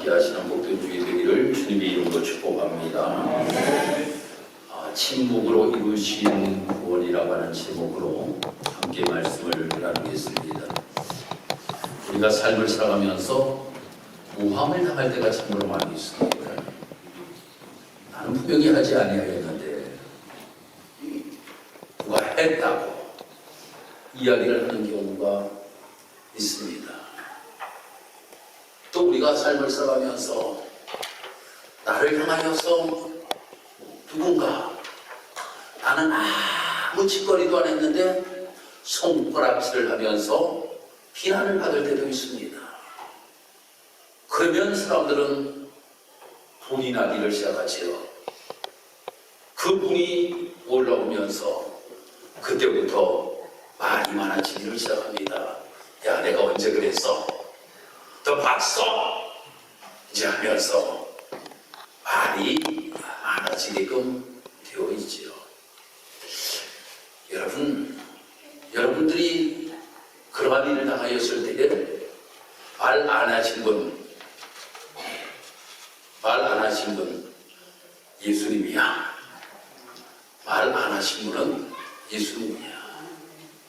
함께 하시는 복된 주의 되기를 주님의 이름으로 축복합니다. 침묵으로 이루신 구원이라고 하는 제목으로 함께 말씀을 나누겠습니다. 우리가 삶을 살아가면서 모함을 당할 때가 참으로 많이 있습니다. 나는 분명히 하지 아니하였는데 누가 했다고 이야기를 하는 경우가 있습니다. 또 우리가 삶을 살아가면서 나를 향하여서 누군가 나는 아무 짓거리도 안 했는데 손가락질을 하면서 비난을 받을 때도 있습니다. 그러면 사람들은 분이 나기를 시작하지요. 그 분이 올라오면서 그때부터 말이 많아지기를 시작합니다. 야, 내가 언제 그랬어? 너 봤어? 이제 하면서 말이 많아지게끔 되어 있지요. 여러분들이 그러한 일을 당하였을 때에 말 안 하신 분 예수님이야. 말 안 하신 분은 예수님이야.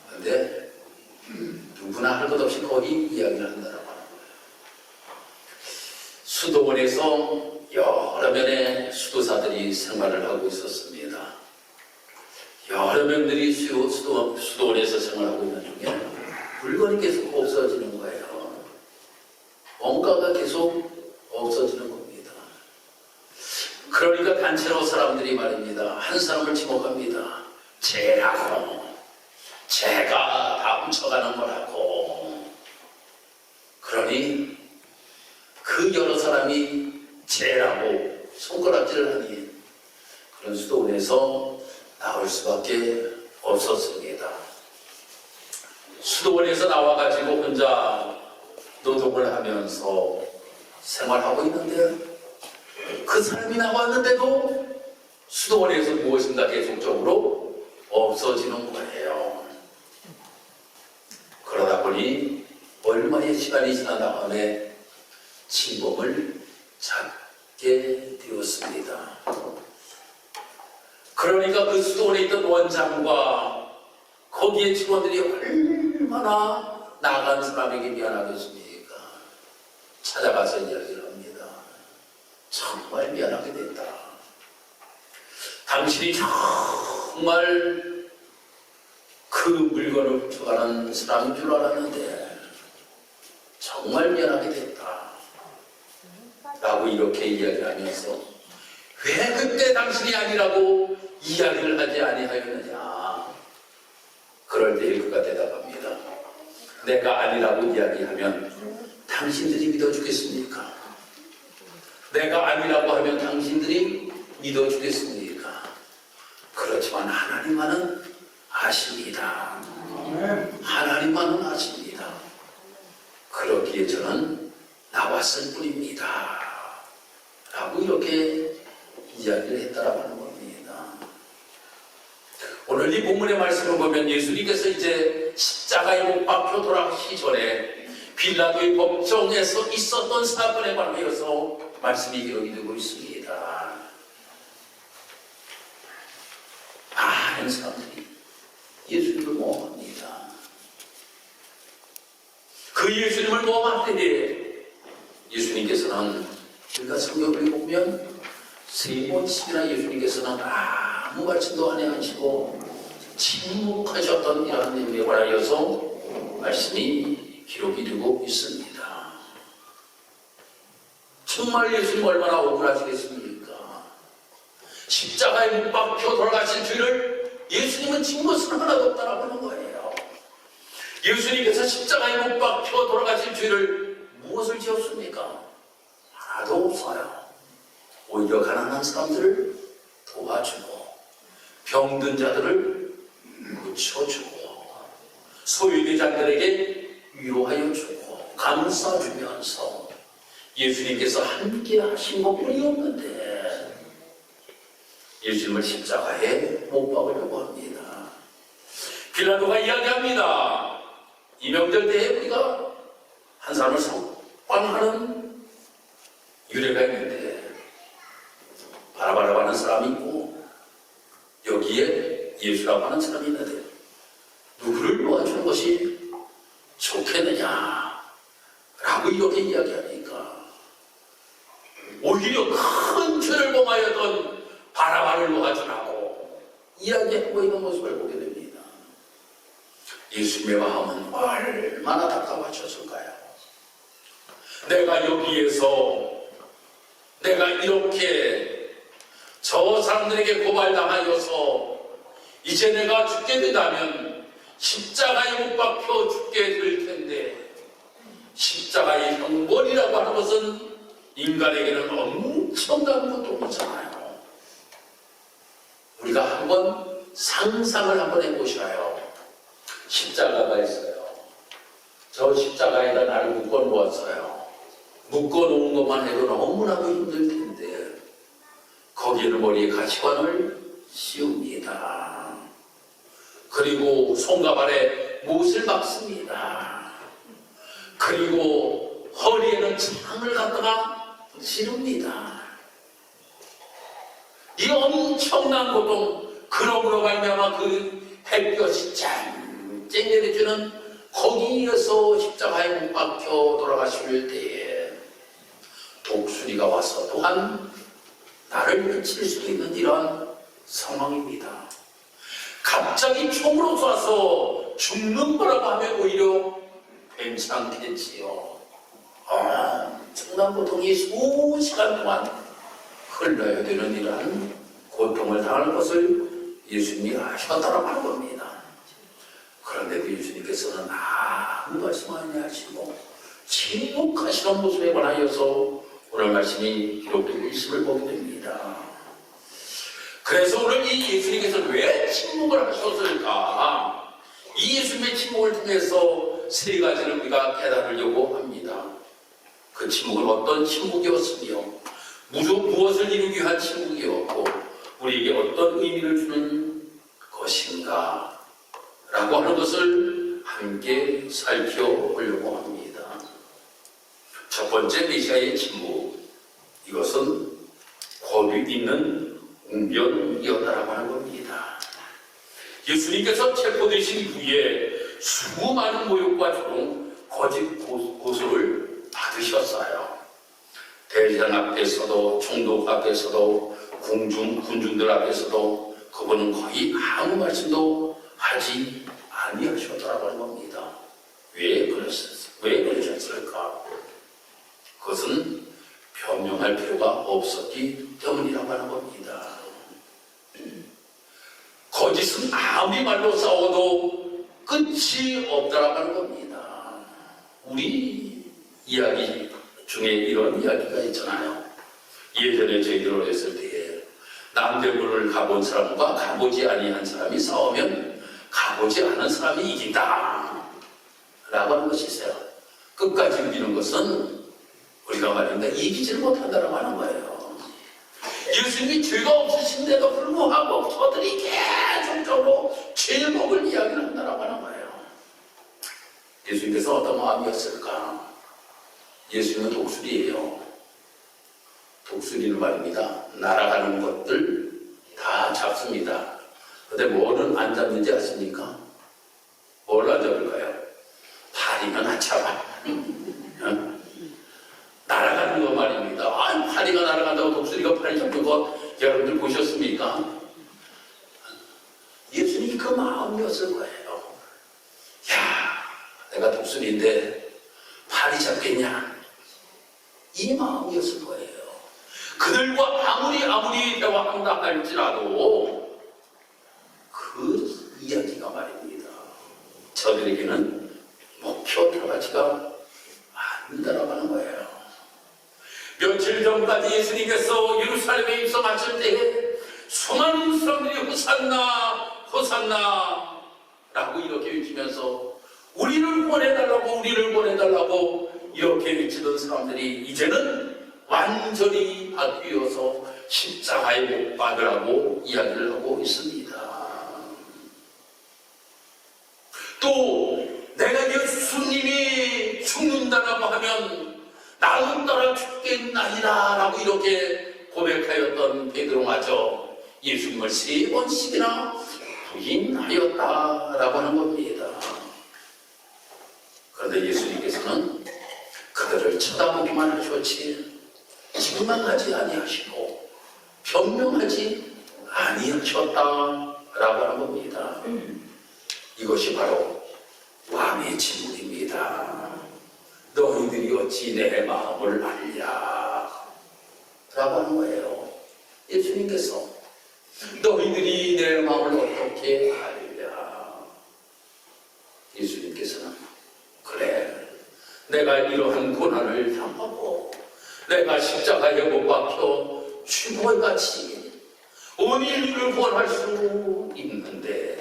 그런데 누구나 할 것 없이 거의 이야기를 한다라고 하는 거예요. 수도원에서 여러 면의 수도사들이 생활을 하고 있었습니다. 여러 명들이 수도원에서 생활하고 있는 중에 물건이 계속 없어지는 거예요. 뭔가가 계속 없어지는 겁니다. 그러니까 단체로 사람들이 말입니다. 한 사람을 지목합니다. 쟤라고. 제가 다 훔쳐가는 거라고. 그러니 그 여러 사람이 쟤라고 손가락질을 하니 그런 수도원에서 나올 수밖에 없었습니다. 수도원에서 나와가지고 혼자 노동을 하면서 생활하고 있는데 그 사람이 나왔는데도 수도원에서 무엇인가 계속적으로 없어지는 거예요. 그러다 보니 얼마의 시간이 지난 다음에 진범을 잡게 되었습니다. 그러니까 그 수도원에 있던 원장과 거기에 직원들이 얼마나 나간 사람에게 미안하겠습니까? 찾아가서 이야기를 합니다. 정말 미안하게 됐다. 당신이 정말 그 물건을 훔쳐가는 사람인 줄 알았는데 정말 미안하게 됐다. 라고 이렇게 이야기하면서 왜 그때 당신이 아니라고 이야기를 하지 아니하였느냐. 그럴 때 그가 대답합니다. 내가 아니라고 이야기하면 당신들이 믿어주겠습니까? 내가 아니라고 하면 당신들이 믿어주겠습니까? 그렇지만 하나님만은 아십니다. 하나님만은 아십니다. 그렇기에 저는 나왔을 뿐입니다. 라고 이렇게 이야기를 했다라고 하는 겁니다. 오늘 이 본문의 말씀을 보면 예수님께서 이제 십자가에 못 박혀 돌아가시기 전에 빌라도의 법정에서 있었던 사건에 관하여서 말씀이 기록이 되고 있습니다. 많은 사람들이 예수님을 모함합니다. 그 예수님을 모함할 때에 예수님께서는 우리가 성경을 보면 세 번씩이나 예수님께서는 아무 말씀도 안 하시고 침묵하셨던 이러한 내용에 관하여서 말씀이 기록이 되고 있습니다. 정말 예수님 얼마나 억울하시겠습니까? 십자가에 못 박혀 돌아가신 죄를 예수님은 진 것은 하나도 없다라고 하는 거예요. 예수님께서 십자가에 못 박혀 돌아가신 죄를 무엇을 지었습니까? 하나도 없어요. 오히려 가난한 사람들을 도와주고 병든 자들을 고쳐주고 소유된 자들에게 위로하여 주고 감싸주면서 예수님께서 함께 하신 것뿐이 없는데 예수님을 십자가에 못 박으려고 합니다. 빌라도가 이야기합니다. 이 명절 때에 우리가 한 사람을 석방하는 유래가 있는데 바라바라고 하는 사람이 있고 여기에 예수라고 하는 사람이 있는데 누구를 놓아주는 것이 좋겠느냐 라고 이렇게 이야기하니까 오히려 큰 죄를 범하였던 바라바를 놓아주라고 이야기하고 있는 모습을 보게 됩니다. 예수님의 마음은 얼마나 답답하셨을까요? 내가 여기에서 내가 이렇게 저 사람들에게 고발당하여서 이제 내가 죽게 된다면 십자가에 못 박혀 죽게 될 텐데 십자가의 형벌이라고 하는 것은 인간에게는 엄청난 고통이잖아요. 우리가 한번 상상을 한번 해보셔요. 십자가가 있어요. 저 십자가에다 나를 묶어 놓았어요. 묶어 놓은 것만 해도 너무나도 힘들 텐데 거기에는 머리에 가시관을 씌웁니다. 그리고 손과 발에 못을 박습니다. 그리고 허리에는 창을 갖다가 지릅니다. 이 엄청난 고통, 그러므로 말미암아 그 햇볕이 쨍쨍 내려주는 거기에서 십자가에 못 박혀 돌아가실 때에 독수리가 와서 또한 나를 미칠 수 있는 이러한 상황입니다. 갑자기 총으로 쏴서 죽는 거라고 하면 오히려 괜찮겠지요. 엄청난 고통이 수시간 동안 흘러야 되는 이러한 고통을 당할 것을 예수님이 아셨다라고 하는 겁니다. 그런데도 예수님께서는 아무 말씀 안 하시고 침묵하시는 모습에 관하여서 오늘 말씀이 기록된 있음을 보게 됩니다. 그래서 오늘 이 예수님께서 왜 침묵을 하셨을까? 이 예수님의 침묵을 통해서 세 가지를 우리가 깨달으려고 합니다. 그 침묵은 어떤 침묵이었으며 무엇을 이루기 위한 침묵이었고 우리에게 어떤 의미를 주는 것인가 라고 하는 것을 함께 살펴보려고 합니다. 첫 번째 메시아의 침묵, 이것은 권위 있는 웅변이었다라고 하는 겁니다. 예수님께서 체포되신 이후에 수많은 모욕과 조롱, 거짓 고소를 받으셨어요. 대제사장 앞에서도, 총독 앞에서도, 군중들 앞에서도 그분은 거의 아무 말씀도 하지 아니하셨다라고 하는 겁니다. 왜 그러셨을까? 그것은 변명할 필요가 없었기 때문이라고 하는 겁니다. 거짓은 아무리 말로 싸워도 끝이 없다라고 하는 겁니다. 우리 이야기 중에 이런 이야기가 있잖아요. 예전에 저희들 어렸을 때에 남대문을 가본 사람과 가보지 아니한 사람이 싸우면 가보지 않은 사람이 이긴다 라고 하는 것이 있어요. 끝까지 이기는 것은 우리가 말입니다. 이기지를 못한다라고 하는 거예요. 예수님이 죄가 없으신데도 불구하고 저들이 계속적으로 죄목을 이야기를 한다라고 하는 거예요. 예수님께서 어떤 마음이었을까? 예수님은 독수리예요. 독수리는 말입니다. 날아가는 것들 다 잡습니다. 근데 뭐는 안 잡는지 아십니까? 뭘 안 잡을까요? 파리는 안 잡아. 날아가는 거 말입니다. 파리가 날아간다고 독수리가 파리 잡는 거 여러분들 보셨습니까? 예수님이 그 마음이었을 거예요. 야, 내가 독수리인데 파리 잡겠냐? 이 마음이었을 거예요. 그들과 아무리 대화한다 할지라도 그 이야기가 말입니다. 저들에게는 목표 들어가지가 않는다라고 하는 거예요. 며칠 전까지 예수님께서 예루살렘에 입성하실 때에 수많은 사람들이 호산나 라고 이렇게 외치면서 우리를 보내달라고 이렇게 외치던 사람들이 이제는 완전히 바뀌어서 십자가에 못 박으라고 이야기를 하고 있습니다. 또 내가 예수님이 죽는다라고 하면 나는 따라 죽겠나이다 라고 이렇게 고백하였던 베드로마저 예수님을 3번씩이나 부인하였다라고 하는 겁니다. 그런데 예수님께서는 그들을 쳐다보기만 하셨지 지금만 하지 아니하시고 변명하지 아니하셨다라고 하는 겁니다. 이것이 바로 왕의 질문입니다. 너희들이 어찌 내 마음을 알랴? 라고 하는 거예요. 예수님께서 너희들이 내 마음을 어떻게 알랴? 예수님께서는 그래, 내가 이러한 고난을 당하고 내가 십자가에 못 박혀 죽음을 같이 온 인류를 구원할 수 있는데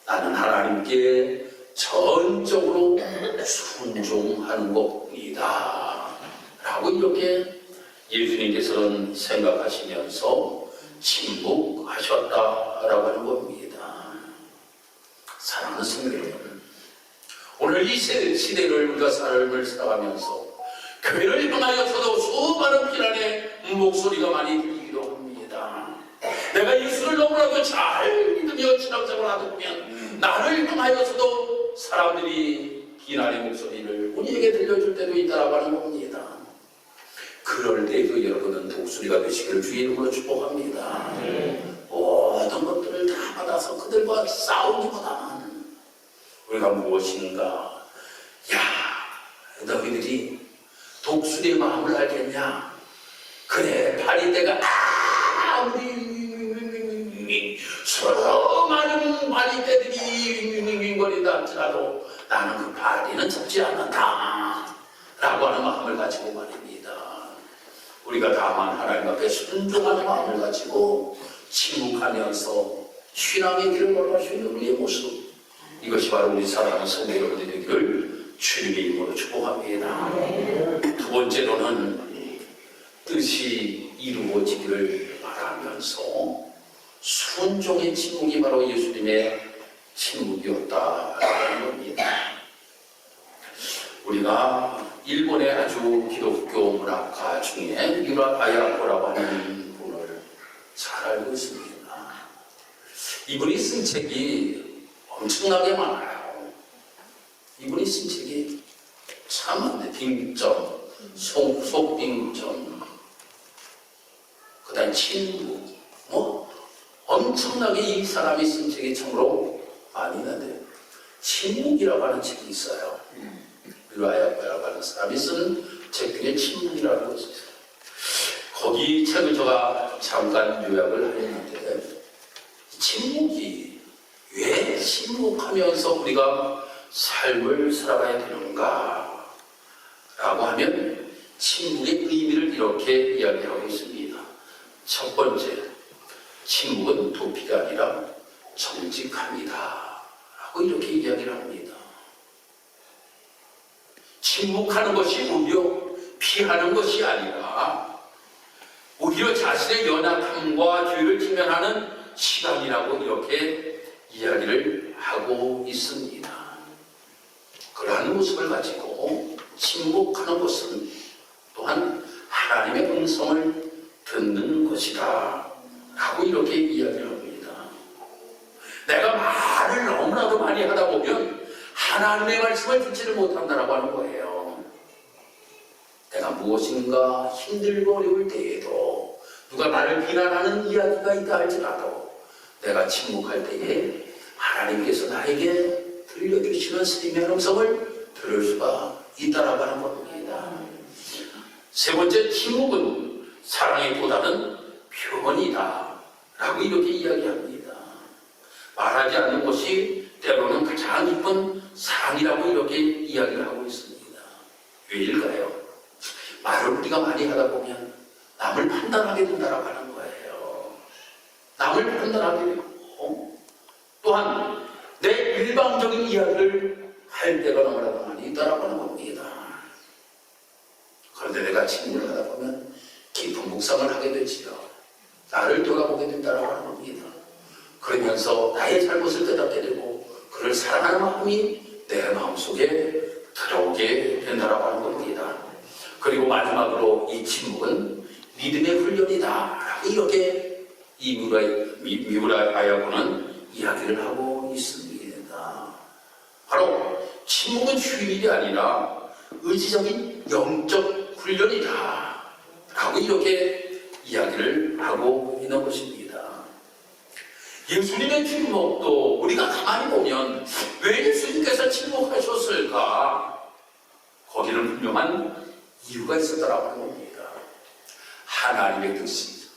나는 하나님께 전적으로 순종하는 것뿐이다 라고 이렇게 예수님께서는 생각하시면서 침묵하셨다라고 하는 겁니다. 사랑하는 성도 여러분, 오늘 이 시대를 우리가 삶을 살아가면서 교회를 향하여서도 수많은 비난의 목소리가 많이 들리기도 합니다. 내가 예수를 너무나도 잘 믿으며 신앙생활을 하다 보면 나를 향하여서도 사람들이 비난의 목소리를 우리에게 들려줄 때도 있다라고 하는 겁니다. 그럴 때에도 여러분은 독수리가 되시기를 주의 이름으로 축복합니다. 모든 것들을 다 받아서 그들과 싸우기보다는 우리가 무엇인가, 너희들이 독수리의 마음을 알겠냐? 그래, 파리떼가 아무리 수많은 파리떼들이 거린다 할지라도 나는 그 파리는 잡지 않는다 라고 하는 마음을 가지고 말입니다. 우리가 다만 하나님 앞에 순종하는 마음을 가지고 침묵하면서 신앙의 길을 걸어갈 수 있는 우리의 모습, 이것이 바로 우리 사랑하는 성도 여러분들이 되기를 주님의 이름으로 축복합니다. 두 번째로는 뜻이 이루어지기를 바라면서 순종의 침묵이 바로 예수님의 침묵이었다라는 겁니다. 우리가 일본의 아주 기독교 문학가 중에 유라 아야코라고 하는 분을 잘 알고 있습니다. 이분이 쓴 책이 엄청나게 많아요. 이분이 쓴 책이 참 많네. 빙점, 속빙점, 그 다음 친구, 엄청나게 이 사람이 쓴 책이 참으로 많이 있는데, 침묵이라고 하는 책이 있어요. 유라야코라고 하는 사람이 쓴 책 중에 침묵이라고 있어요. 거기 책을 제가 잠깐 요약을 하였는데, 침묵이 왜 침묵하면서 우리가 삶을 살아가야 되는가 라고 하면 침묵의 의미를 이렇게 이야기하고 있습니다. 첫 번째, 침묵은 도피가 아니라 정직합니다 라고 이렇게 이야기를 합니다. 침묵하는 것이 오히려 피하는 것이 아니라 오히려 자신의 연약함과 죄를 직면하는 시간이라고 이렇게 이야기를 하고 있습니다. 그러한 모습을 가지고 침묵하는 것은 또한 하나님의 음성을 듣는 것이다 라고 이렇게 이야기를 합니다. 내가 말을 너무나도 많이 하다 보면 하나님의 말씀을 듣지를 못한다라고 하는 거예요. 내가 무엇인가 힘들고 어려울 때에도 누가 나를 비난하는 이야기가 있다 할지라도 내가 침묵할 때에 하나님께서 나에게 들려주시는 생명의 음성을 들을 수가 있다라고 하는 겁니다. 세 번째, 침묵은 사랑보다는 표현이다 라고 이렇게 이야기합니다. 말하지 않는 것이 때로는 가장 깊은 사랑이라고 이렇게 이야기를 하고 있습니다. 왜일까요? 말을 우리가 많이 하다 보면 남을 판단하게 된다라고 하는 거예요. 남을 판단하게 되고 또한 내 일방적인 이야기를 할 때가 너무나도 많이 있다라고 하는 겁니다. 그런데 내가 침묵을 하다 보면 깊은 묵상을 하게 되지요. 나를 돌아보게 된다라고 하는 겁니다. 그러면서 나의 잘못을 깨닫게 되고 그를 사랑하는 마음이 내 마음속에 들어오게 된다라고 하는 겁니다. 그리고 마지막으로 이 침묵은 믿음의 훈련이다. 이렇게 이 미브라야고는 이야기를 하고 있습니다. 바로 침묵은 쉬운 일이 아니라 의지적인 영적 훈련이다. 라고 이렇게 이야기를 하고 있는 것입니다. 예수님의 침묵도 우리가 가만히 보면 왜 예수님께서 침묵하셨을까? 거기는 분명한 이유가 있었다라고 하는 겁니다. 하나님의 뜻이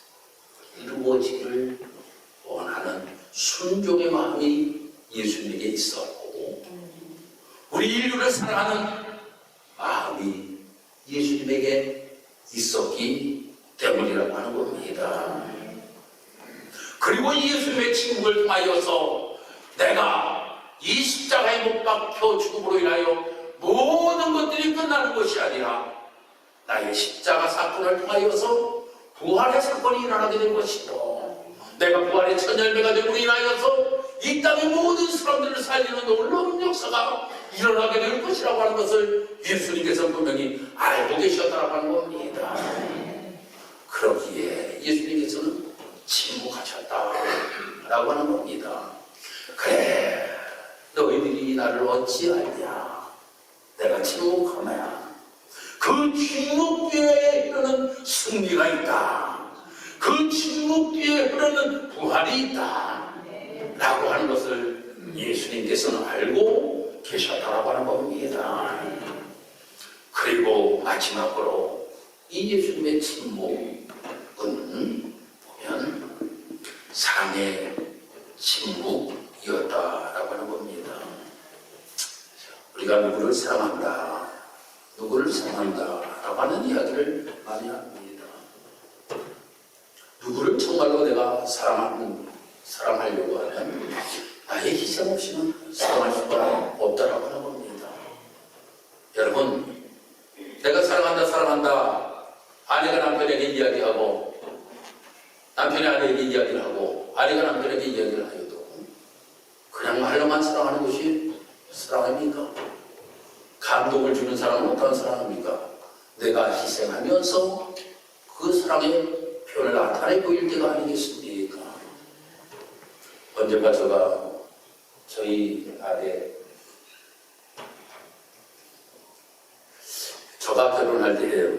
이루어지기를 원하는 순종의 마음이 예수님에게 있었고, 우리 인류를 사랑하는 마음이 예수님에게 있었기 때문이라고 하는 겁니다. 그리고 예수님의 침묵을 통하여서 내가 이 십자가에 못 박혀 죽음으로 인하여 모든 것들이 끝나는 것이 아니라 나의 십자가 사건을 통하여서 부활의 사건이 일어나게 된 것이고, 내가 부활의 첫 열매가 됨으로 인하여서 이 땅의 모든 사람들을 살리는 놀라운 역사가 일어나게 될 것이라고 하는 것을 예수님께서 분명히 알고 계셨다라고 하는 겁니다. 그러기에 예수님께서는 침묵하셨다라고 하는 겁니다. 그래, 너희들이 나를 어찌하냐? 내가 침묵하면 그 침묵 뒤에 흐르는 승리가 있다. 그 침묵 뒤에 흐르는 부활이 있다. 라고 하는 것을 예수님께서는 알고 계셨다라고 하는 겁니다. 그리고 마지막으로 이 예수님의 침묵은 보면 사랑의 침묵이었다라고 하는 겁니다. 우리가 누구를 사랑한다, 누구를 사랑한다라고 하는 이야기를 많이 합니다. 누구를 정말로 내가 사랑하려고 하면 나의 희생 없이는 사랑할 수가 없다라고 하는 겁니다. 여러분, 내가 사랑한다 아내가 남편에게 이야기하고 남편이 아내에게 이야기를 하고 아내가 남편에게 이야기를 하여도 그냥 말로만 사랑하는 것이 사랑입니까? 감동을 주는 사랑은 어떤 사랑입니까? 내가 희생하면서 그 사랑의 표현을 나타내 보일 때가 아니겠습니까? 언젠가 저희 아내, 저가 결혼할 때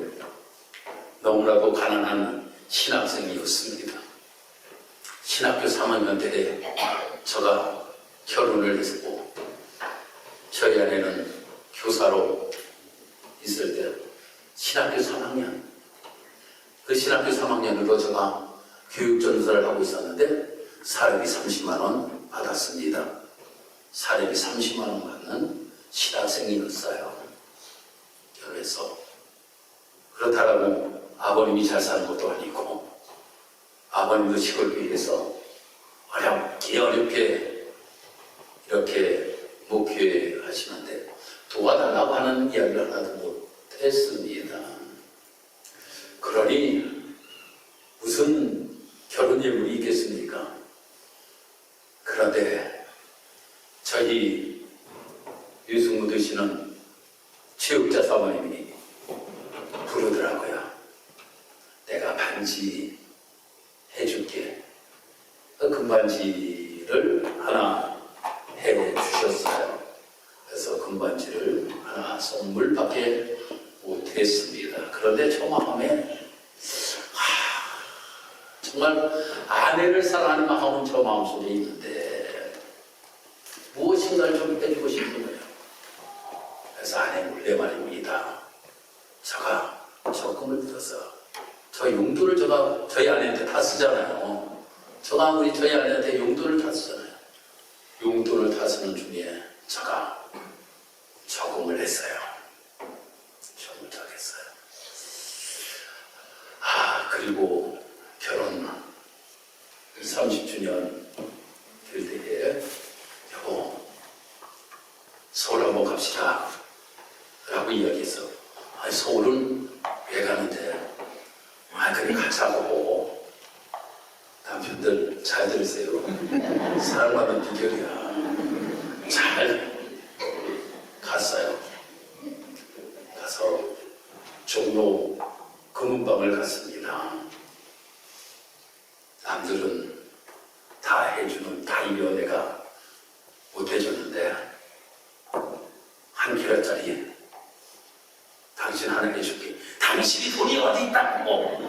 너무나도 가난한 신학생이었습니다. 신학교 3학년 때 저가 결혼을 했고, 저희 아내는 교사로 있을 때 신학교 3학년, 그 신학교 3학년으로 제가 교육전도사를 하고 있었는데 사례비 30만 원 받았습니다. 사례비 30만 원 받는 신학생이었어요. 그래서 그렇다라고 아버님이 잘 사는 것도 아니고, 아버님도 시골교회에서 어렵게 이렇게 목회 하시는데 도와달라고 하는 이야기를 하나도 못했습니다. 그러니 무슨 결혼 예물이 있겠습니까? 그런데 저희 유승무 되시는 체육자 사모님이 부르더라고요. 내가 반지 해줄게. 금반지를 하나 해주셨어요. 그래서 금반지를 하나 선물밖에 못했습니다. 그런데 저 마음에 정말 아내를 사랑하는 마음은 저 마음속에 있는데 무엇인가를 좀 해주고 싶은 거예요. 그래서 아내 몰래 말입니다. 제가 적금을 들어서 저 용돈을 저희 아내한테 다 쓰잖아요. 저가 아무리 저희 아내한테 용돈을 다 쓰잖아요. 용돈을 다 쓰는 중에 제가 적금을 했어요. 적금을 다 했어요. 그리고 결혼 30주년 될 때에 여보, 서울 한번 갑시다 라고 이야기해서 서울은 왜 가는데? 그래 가자고. 남편들 잘 들으세요. 사랑받는 비결이야. 잘 갔어요. 가서 종로 금은방을 갔습니다. 남들은 다 해주는 다이어 내가 못 해줬는데, 한 킬로짜리 당신 하나 해줄게. 당신이 돈이 어디 있다고?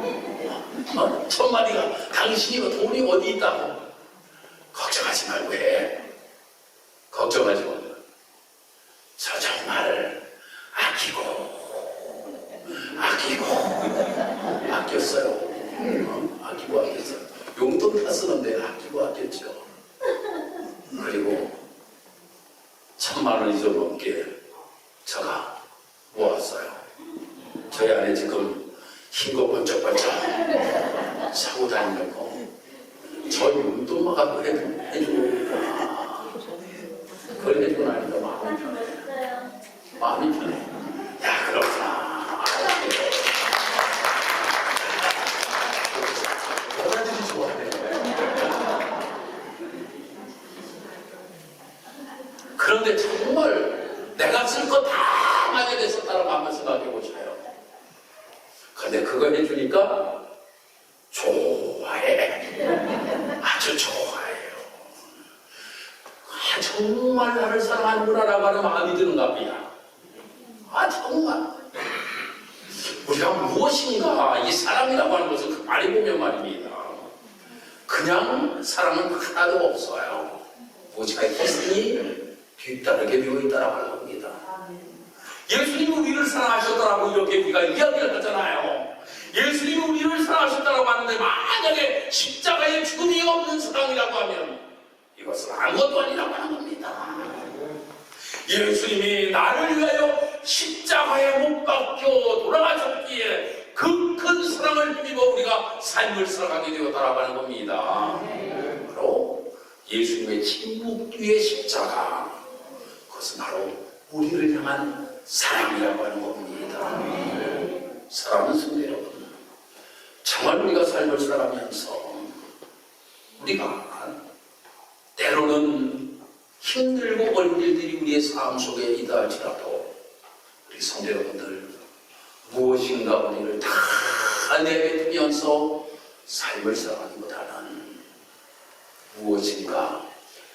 첫마디가 당신이 돈이 어디 있다고? 걱정하지 말고 해. 걱정하지 말고. 저 정말 아꼈어요. 아끼고 아꼈어요. 용돈 다 쓰는데 아끼고 아꼈죠. 그리고 1000만 원 이상 넘게 제가 모았어요. 저희 안에 지금 흰 거 번쩍번쩍 사고 다니는 거, 저 용돈만 갖고 해주고, 그걸 해주고 나니까 마음이 편해. 마음이 편해. 야, 그렇구나. 여자들이 좋아해. 그런데 정말 내가 쓸 거 다 만약에 썼다라고 한번 생각해보셔요. 근데 그거 해주니까 좋아해. 아주 좋아해요. 정말 나를 사랑하는구나라고 하는 마음이 드는 겁니다. 정말. 우리가 무엇인가, 이 사랑이라고 하는 것을 그 말이 보면 말입니다. 그냥 사랑은 하나도 없어요. 오직 있으니 뒤따르게 비어있다라고 하는 겁니다. 예수님이 우리를 사랑하셨다라고 이렇게 우리가 이야기를 하잖아요. 예수님이 우리를 사랑하셨다라고 하는데, 만약에 십자가에 죽음이 없는 사랑이라고 하면 이것은 아무것도 아니라고 하는 겁니다. 예수님이 나를 위하여 십자가에 못 박혀 돌아가셨기에 그 큰 사랑을 힘입어 우리가 삶을 살아가게 되었다라고 하는 겁니다. 바로 예수님의 침묵 뒤의 십자가, 그것은 바로 우리를 향한 사랑이라고 하는 겁니다. 사랑하는 성도 여러분, 정말 우리가 삶을 살아가면서 우리가 때로는 힘들고 어려운 일들이 우리의 삶 속에 있다 할지라도, 우리 성도 여러분들, 무엇인가 우리를 다 내뱉으면서 삶을 살아가기보다는 무엇인가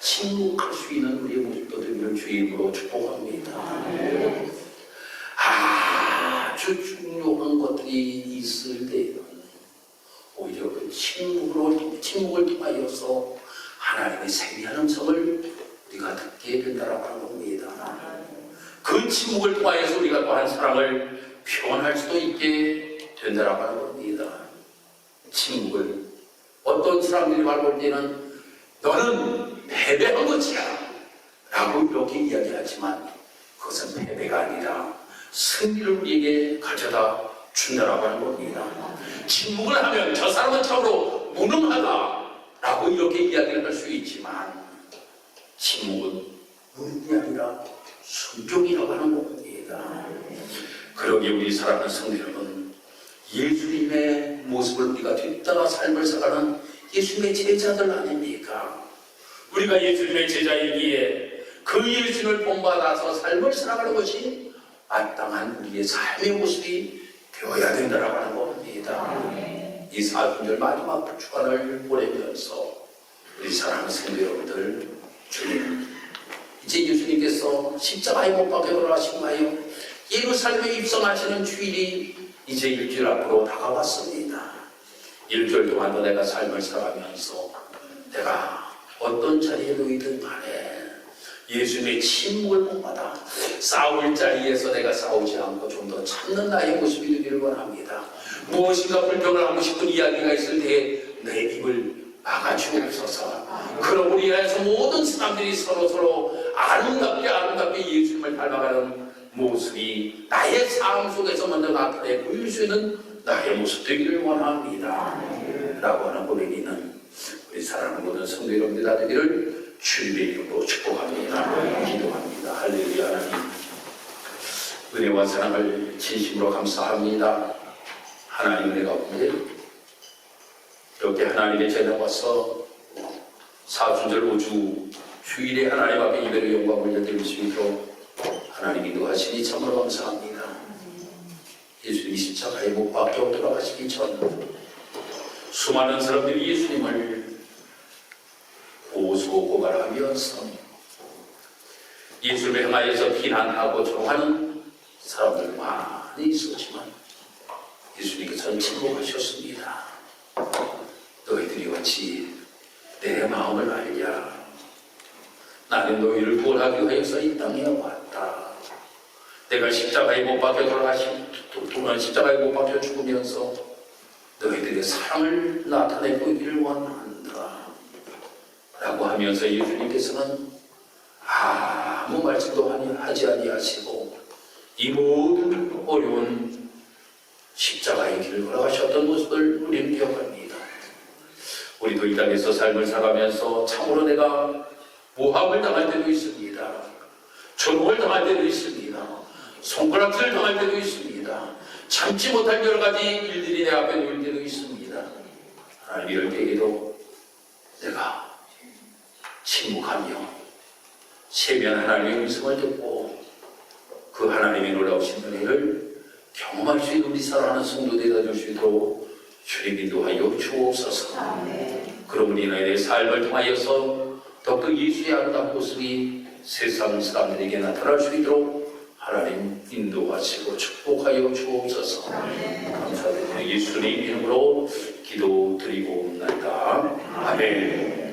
침묵할 수 있는 우리의 모습도 되기를 주임으로 축복합니다. 아주 중요한 것들이 있을 때는 오히려 그 침묵을 통하여서 하나님의 세미한 음성을 우리가 듣게 된다라고 하는 겁니다. 그 침묵을 통하여서 우리가 또한 사랑을 표현할 수도 있게 된다라고 하는 겁니다. 침묵을 어떤 사람들이 말볼 때는 너는 패배한 것이야 라고 이렇게 이야기하지만, 그것은 패배가 아니라 승리를 우리에게 가져다 준다라고 하는 겁니다. 침묵을 하면 저 사람은 참으로 무능하다 라고 이렇게 이야기를 할 수 있지만, 침묵은 무능이 아니라 순종이라고 하는 겁니다. 그러기에 우리 사랑하는 성도 여러분, 예수님의 모습을 우리가 뒤따라 삶을 살아가는 예수님의 제자들 아닙니까? 우리가 예수님의 제자이기에 그 예수님을 본받아서 삶을 살아가는 것이 마땅한 우리의 삶의 모습이 되어야 된다라고 하는 겁니다. 이 사순절 마지막 주간을 보내면서 우리 사랑하는 성도 여러분들, 주님, 이제 예수님께서 십자가에 못 박혀 돌아가시고 예루살렘에 입성하시는 주일이 이제 일주일 앞으로 다가왔습니다. 일주일 동안도 내가 삶을 살아가면서 내가 어떤 자리에 놓이든 간에 예수님의 침묵을 본받아 싸울 자리에서 내가 싸우지 않고 좀 더 참는 나의 모습이 되기를 원합니다. 무엇인가 불평을 하고 싶은 이야기가 있을 때 내 입을 막아주옵소서. 그럼 우리 안에서 모든 사람들이 서로 아름답게 예수님을 닮아가는 모습이 나의 삶 속에서 먼저 나타내 보일 수 있는 나의 모습 되기를 원합니다. 라고 하는 고백이는 우리 사랑하는 모든 성도 여러분들 다 되기를 주님의 이름으로 축복합니다. 기도합니다. 할렐루야. 하나님, 은혜와 사랑을 진심으로 감사합니다. 하나님 은혜 가운데 이렇게 하나님의 제자 와서 사순절 5주 주일에 하나님 앞에 예배의 영광을 드릴 수 있도록 하나님 하나님 인도하시니 참으로 감사합니다. 예수님이 십자가에 못 박혀 돌아가시기 전 수많은 사람들이 예수님을 고소 고발하면서 예수님을 향하여서 비난하고 조롱하는 사람들 많이 있었지만 예수님께서는 침묵하셨습니다. 너희들이 어찌 내 마음을 알랴. 나는 너희를 구원하기 위해서 이 땅에 왔다. 내가 십자가에 못 박혀 돌아가신 십자가에 못 박혀 죽으면서 너희들의 사랑을 나타내 보이기를 원한다 라고 하면서 예수님께서는 아무 말씀도 하지 아니하시고 이 모든 어려운 십자가의 길을 걸어가셨던 모습을 우리는 기억합니다. 우리도 이 땅에서 삶을 살아가면서 참으로 내가 모함을 당할 때도 있습니다. 조롱을 당할 때도 있습니다. 손가락질을 당할 때도 있습니다. 참지 못할 여러 가지 일들이 내 앞에 놓일 때도 있습니다. 하나님 이럴 때에도 내가 침묵하며 세미한 하나님의 음성을 듣고 그 하나님의 놀라우신 은혜를 경험할 수 있는 우리 사랑하는 성도들이 될 수 있도록 주님 인도하여 주옵소서. 그러므로 인하여 내 삶을 통하여서 더욱더 예수의 아름다운 모습이 세상 사람들에게 나타날 수 있도록 하나님 인도하시고 축복하여 주옵소서. 감사드리며 예수님 이름으로 기도드리고 옵나이다. 아멘.